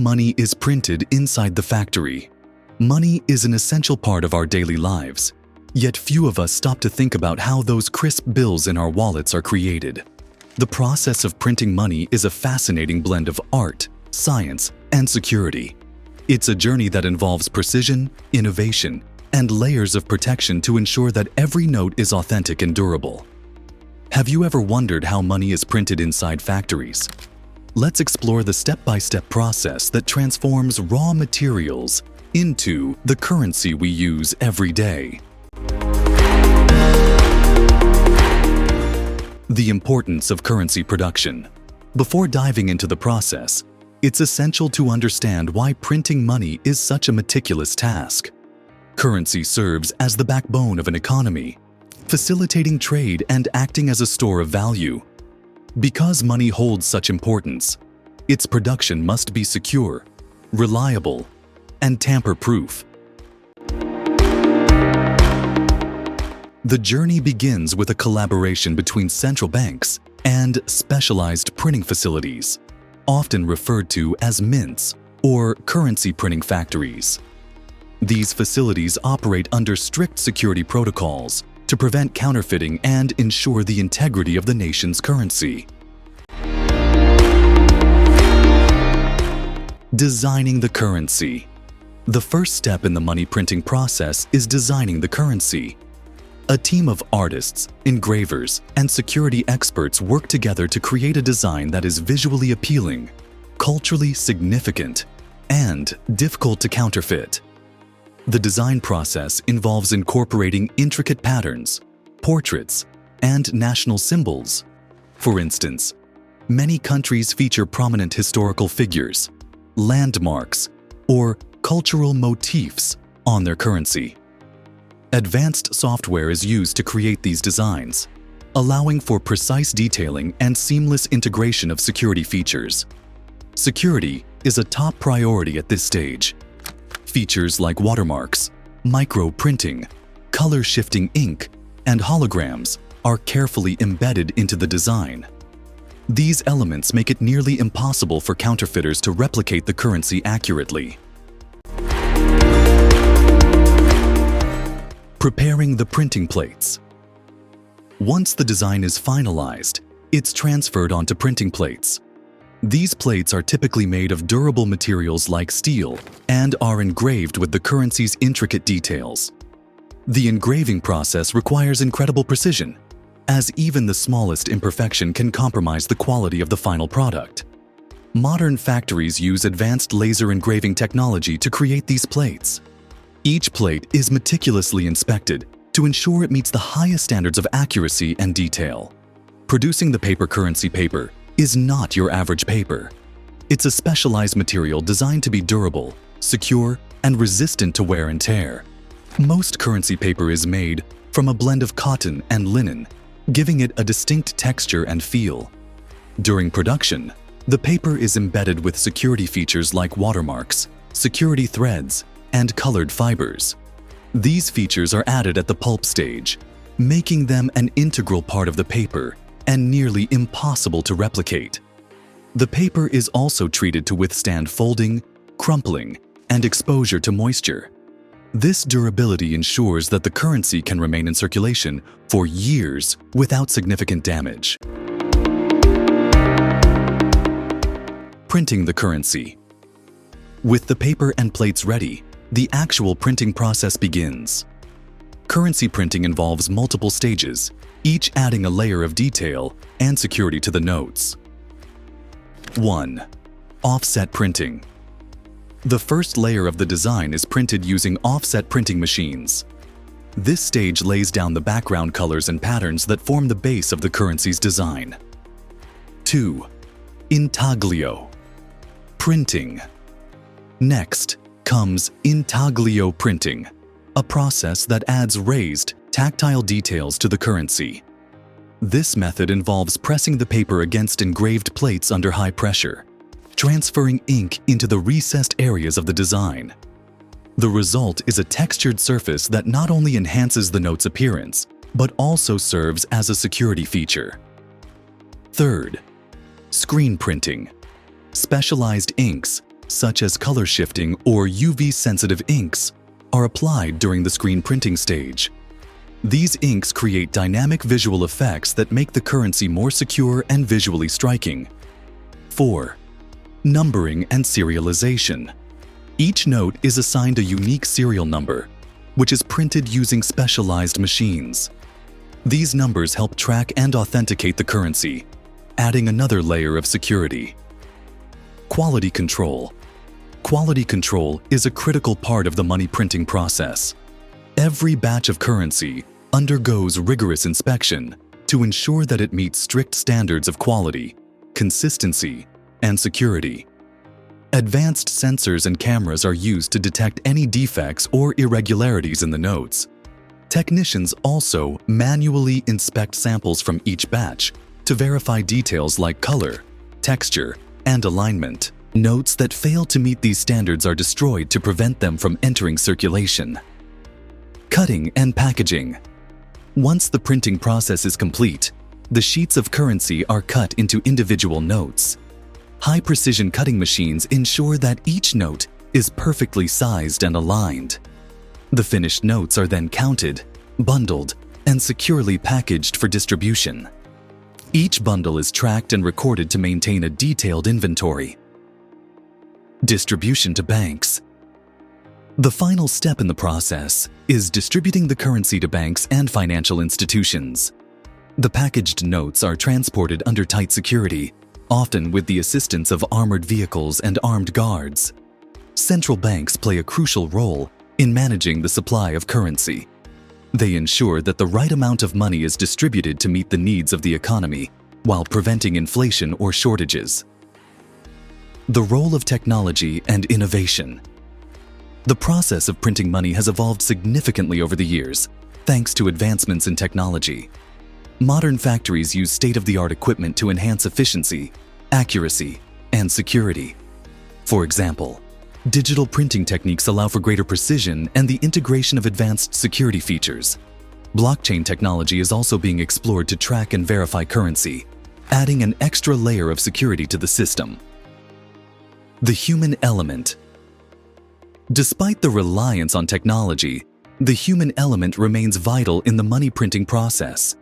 money is printed inside the factory. Money is an essential part of our daily lives, yet few of us stop to think about how those crisp bills in our wallets are created. The process of printing money is a fascinating blend of art, science, and security. It's a journey that involves precision, innovation, and layers of protection to ensure that every note is authentic and durable. Have you ever wondered how money is printed inside factories? Let's explore the step-by-step process that transforms raw materials into the currency we use every day. The importance of currency production. Before diving into the process, it's essential to understand why printing money is such a meticulous task. Currency serves as the backbone of an economy, facilitating trade and acting as a store of value. Because money holds such importance, its production must be secure, reliable, and tamper-proof. The journey begins with a collaboration between central banks and specialized printing facilities, often referred to as mints or currency printing factories. These facilities operate under strict security protocols to prevent counterfeiting and ensure the integrity of the nation's currency. Designing the currency. The first step in the money printing process is designing the currency. A team of artists, engravers, and security experts work together to create a design that is visually appealing, culturally significant, and difficult to counterfeit. The design process involves incorporating intricate patterns, portraits, and national symbols. For instance, many countries feature prominent historical figures, landmarks, or cultural motifs on their currency. Advanced software is used to create these designs, allowing for precise detailing and seamless integration of security features. Security is a top priority at this stage. Features like watermarks, micro-printing, color-shifting ink, and holograms are carefully embedded into the design. These elements make it nearly impossible for counterfeiters to replicate the currency accurately. Preparing the printing plates. Once the design is finalized, it's transferred onto printing plates. These plates are typically made of durable materials like steel and are engraved with the currency's intricate details. The engraving process requires incredible precision, as even the smallest imperfection can compromise the quality of the final product. Modern factories use advanced laser engraving technology to create these plates. Each plate is meticulously inspected to ensure it meets the highest standards of accuracy and detail. Producing the paper currency paper is not your average paper. It's a specialized material designed to be durable, secure, and resistant to wear and tear. Most currency paper is made from a blend of cotton and linen, giving it a distinct texture and feel. During production, the paper is embedded with security features like watermarks, security threads, and colored fibers. These features are added at the pulp stage, making them an integral part of the paper and nearly impossible to replicate. The paper is also treated to withstand folding, crumpling, and exposure to moisture. This durability ensures that the currency can remain in circulation for years without significant damage. Printing the currency. With the paper and plates ready, the actual printing process begins. Currency printing involves multiple stages, each adding a layer of detail and security to the notes. 1. Offset printing. The first layer of the design is printed using offset printing machines. This stage lays down the background colors and patterns that form the base of the currency's design. 2. Intaglio. Printing. Next comes intaglio printing, a process that adds raised, tactile details to the currency. This method involves pressing the paper against engraved plates under high pressure, transferring ink into the recessed areas of the design. The result is a textured surface that not only enhances the note's appearance, but also serves as a security feature. Third, screen printing. Specialized inks, such as color shifting or UV-sensitive inks, are applied during the screen printing stage. These inks create dynamic visual effects that make the currency more secure and visually striking. 4. Numbering and serialization. Each note is assigned a unique serial number, which is printed using specialized machines. These numbers help track and authenticate the currency, adding another layer of security. Quality control. Quality control is a critical part of the money printing process. Every batch of currency undergoes rigorous inspection to ensure that it meets strict standards of quality, consistency, and security. Advanced sensors and cameras are used to detect any defects or irregularities in the notes. Technicians also manually inspect samples from each batch to verify details like color, texture, and alignment. Notes that fail to meet these standards are destroyed to prevent them from entering circulation. Cutting and packaging. Once the printing process is complete, the sheets of currency are cut into individual notes. High-precision cutting machines ensure that each note is perfectly sized and aligned. The finished notes are then counted, bundled, and securely packaged for distribution. Each bundle is tracked and recorded to maintain a detailed inventory. Distribution to banks. The final step in the process is distributing the currency to banks and financial institutions. The packaged notes are transported under tight security, often with the assistance of armored vehicles and armed guards. Central banks play a crucial role in managing the supply of currency. They ensure that the right amount of money is distributed to meet the needs of the economy while preventing inflation or shortages. The role of technology and innovation. The process of printing money has evolved significantly over the years, thanks to advancements in technology. Modern factories use state-of-the-art equipment to enhance efficiency, accuracy, and security. For example, digital printing techniques allow for greater precision and the integration of advanced security features. Blockchain technology is also being explored to track and verify currency, adding an extra layer of security to the system. The human element. Despite the reliance on technology, the human element remains vital in the money printing process.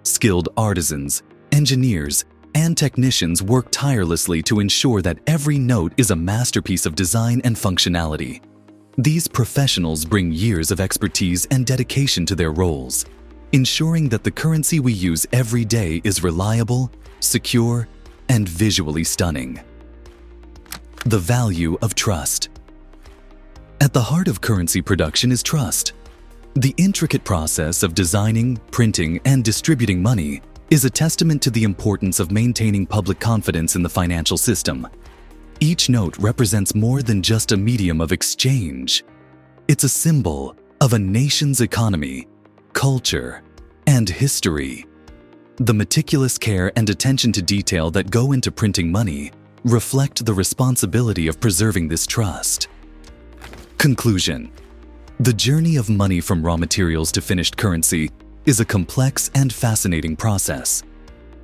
Skilled artisans, engineers, and technicians work tirelessly to ensure that every note is a masterpiece of design and functionality. These professionals bring years of expertise and dedication to their roles, ensuring that the currency we use every day is reliable, secure, and visually stunning. The value of trust. At the heart of currency production is trust. The intricate process of designing, printing, and distributing money is a testament to the importance of maintaining public confidence in the financial system. Each note represents more than just a medium of exchange. It's a symbol of a nation's economy, culture, and history. The meticulous care and attention to detail that go into printing money reflect the responsibility of preserving this trust. Conclusion. The journey of money from raw materials to finished currency is a complex and fascinating process.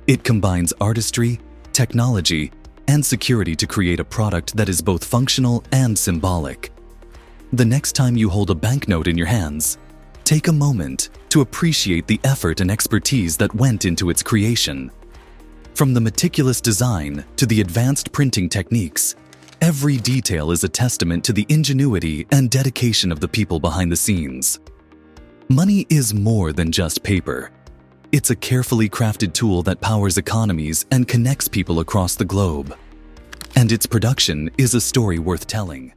It combines artistry, technology, and security to create a product that is both functional and symbolic. The next time you hold a banknote in your hands, take a moment to appreciate the effort and expertise that went into its creation. From the meticulous design to the advanced printing techniques, every detail is a testament to the ingenuity and dedication of the people behind the scenes. Money is more than just paper. It's a carefully crafted tool that powers economies and connects people across the globe. And its production is a story worth telling.